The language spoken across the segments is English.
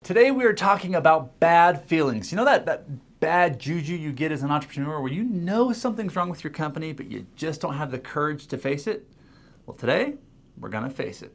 Today we are talking about bad feelings. You know that bad juju you get as an entrepreneur where you know something's wrong with your company, but you just don't have the courage to face it? Well, today we're gonna face it.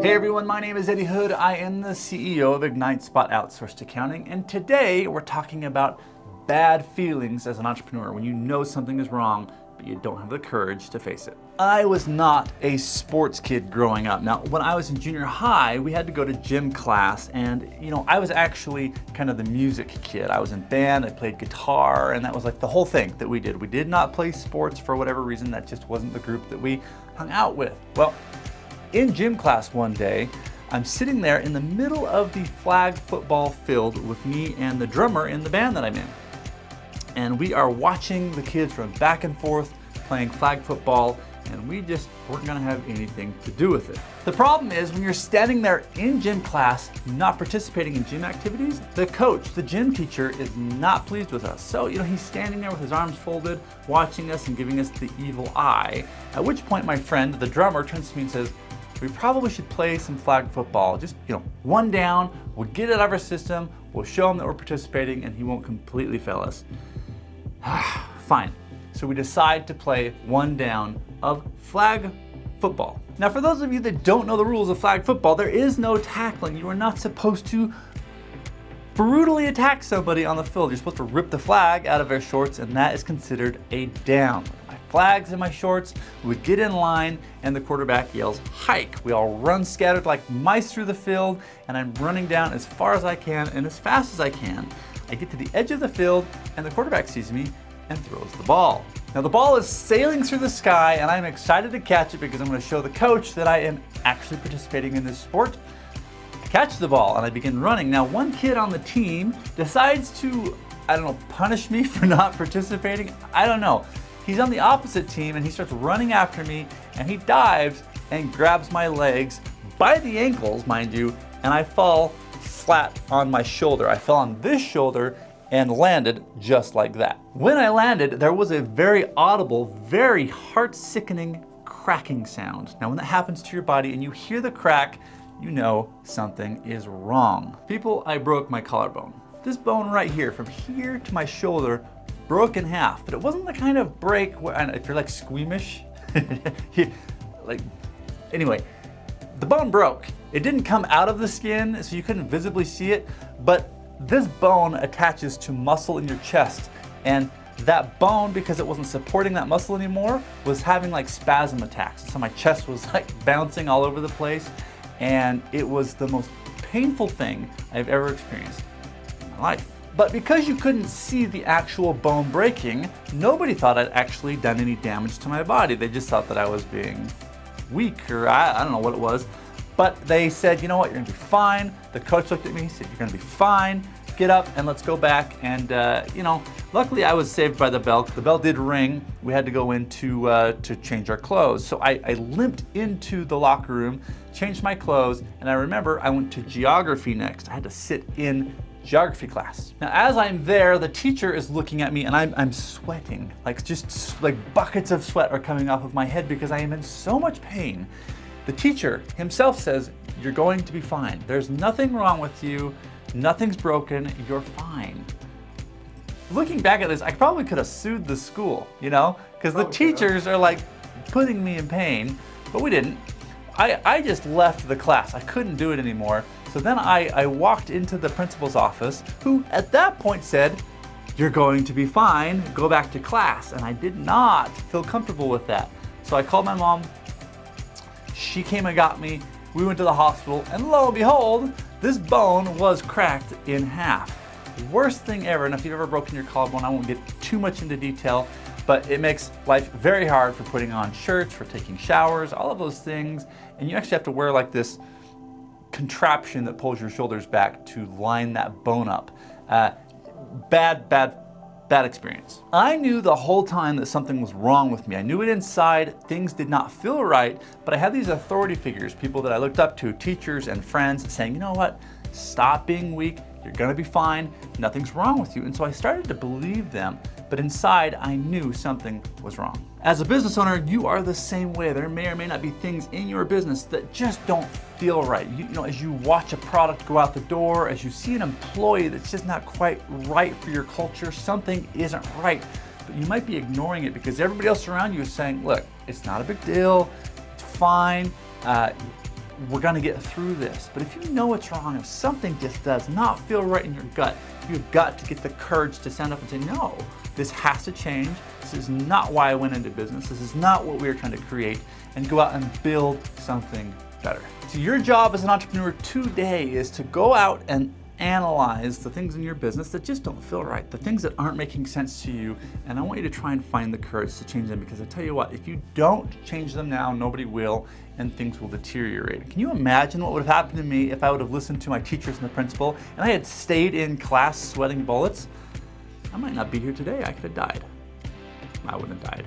Hey everyone, my name is Eddie Hood. I am the CEO of Ignite Spot Outsourced Accounting, and today we're talking about bad feelings as an entrepreneur when you know something is wrong, but you don't have the courage to face it. I was not a sports kid growing up. Now, when I was in junior high, we had to go to gym class, and I was actually kind of the music kid. I was in band, I played guitar, and that was like the whole thing that we did. We did not play sports for whatever reason. That just wasn't the group that we hung out with. Well, in gym class one day, I'm sitting there in the middle of the flag football field with me and the drummer in the band that I'm in. And we are watching the kids run back and forth playing flag football, and we just weren't gonna have anything to do with it. The problem is when you're standing there in gym class, not participating in gym activities, the coach, the gym teacher, is not pleased with us. So, he's standing there with his arms folded, watching us and giving us the evil eye. At which point my friend, the drummer, turns to me and says, we probably should play some flag football. Just, one down, we'll get it out of our system, we'll show him that we're participating, and he won't completely fail us. Fine. So we decide to play one down of flag football. Now, for those of you that don't know the rules of flag football, there is no tackling. You are not supposed to brutally attack somebody on the field. You're supposed to rip the flag out of their shorts, and that is considered a down. My flag's in my shorts, we get in line, and the quarterback yells, hike. We all run scattered like mice through the field, and I'm running down as far as I can and as fast as I can. I get to the edge of the field, and the quarterback sees me and throws the ball. Now the ball is sailing through the sky, and I'm excited to catch it because I'm going to show the coach that I am actually participating in this sport. I catch the ball and I begin running. Now one kid on the team decides to, punish me for not participating. I don't know. He's on the opposite team and he starts running after me, and he dives and grabs my legs by the ankles, mind you, and I fall flat on my shoulder. I fell on this shoulder and landed just like that. When I landed, there was a very audible, very heart-sickening cracking sound. Now, when that happens to your body and you hear the crack, you know something is wrong. People, I broke my collarbone. This bone right here, from here to my shoulder, broke in half, but it wasn't the kind of break where, if you're like squeamish, anyway, the bone broke. It didn't come out of the skin, so you couldn't visibly see it, but this bone attaches to muscle in your chest, and that bone, because it wasn't supporting that muscle anymore, was having like spasm attacks. So my chest was like bouncing all over the place, and it was the most painful thing I've ever experienced in my life. But because you couldn't see the actual bone breaking, nobody thought I'd actually done any damage to my body. They just thought that I was being weak, or I don't know what it was. But they said, you know what, you're gonna be fine. The coach looked at me, said, you're gonna be fine. Get up and let's go back. And luckily I was saved by the bell. The bell did ring. We had to go in to change our clothes. So I limped into the locker room, changed my clothes, and I remember I went to geography next. I had to sit in geography class. Now, as I'm there, the teacher is looking at me, and I'm sweating. Just buckets of sweat are coming off of my head because I am in so much pain. The teacher himself says, you're going to be fine. There's nothing wrong with you. Nothing's broken. You're fine. Looking back at this, I probably could have sued the school, because the teachers are like putting me in pain, but we didn't. I just left the class. I couldn't do it anymore. So then I walked into the principal's office, who at that point said, you're going to be fine. Go back to class. And I did not feel comfortable with that. So I called my mom. She came and got me. We went to the hospital, and lo and behold, this bone was cracked in half. Worst thing ever. And if you've ever broken your collarbone, I won't get too much into detail, but it makes life very hard for putting on shirts, for taking showers, all of those things. And you actually have to wear like this contraption that pulls your shoulders back to line that bone up. Bad experience. I knew the whole time that something was wrong with me. I knew it inside. Things did not feel right, but I had these authority figures, people that I looked up to, teachers and friends, saying, you know what? Stop being weak. You're gonna be fine. Nothing's wrong with you. And so I started to believe them. but inside I knew something was wrong. As a business owner, you are the same way. There may or may not be things in your business that just don't feel right. You know, as you watch a product go out the door, as you see an employee that's just not quite right for your culture, something isn't right. But you might be ignoring it because everybody else around you is saying, look, it's not a big deal, it's fine, we're gonna get through this. But if you know it's wrong, if something just does not feel right in your gut, you've got to get the courage to stand up and say, no, this has to change. This is not why I went into business. This is not what we were trying to create, and go out and build something better. So your job as an entrepreneur today is to go out and analyze the things in your business that just don't feel right, the things that aren't making sense to you, and I want you to try and find the courage to change them, because I tell you what, if you don't change them now, nobody will, and things will deteriorate. Can you imagine what would have happened to me if I would have listened to my teachers and the principal, and I had stayed in class sweating bullets? I might not be here today. I could have died. I wouldn't have died,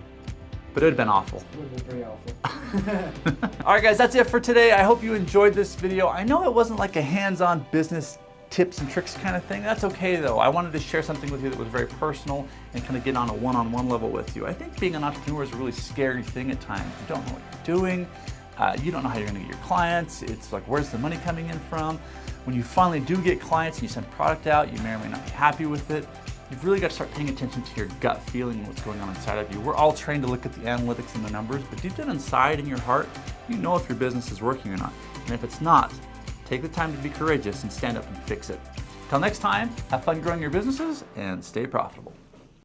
but it would have been awful. It would have been very awful. All right, guys, that's it for today. I hope you enjoyed this video. I know it wasn't like a hands-on business tips and tricks kind of thing. That's okay though. I wanted to share something with you that was very personal and kind of get on a one-on-one level with you. I think being an entrepreneur is a really scary thing at times. You don't know what you're doing. You don't know how you're going to get your clients. It's like, where's the money coming in from? When you finally do get clients and you send product out, you may or may not be happy with it. You've really got to start paying attention to your gut feeling and what's going on inside of you. We're all trained to look at the analytics and the numbers, but deep down inside in your heart, you know if your business is working or not. And if it's not, take the time to be courageous and stand up and fix it. Till next time, have fun growing your businesses and stay profitable.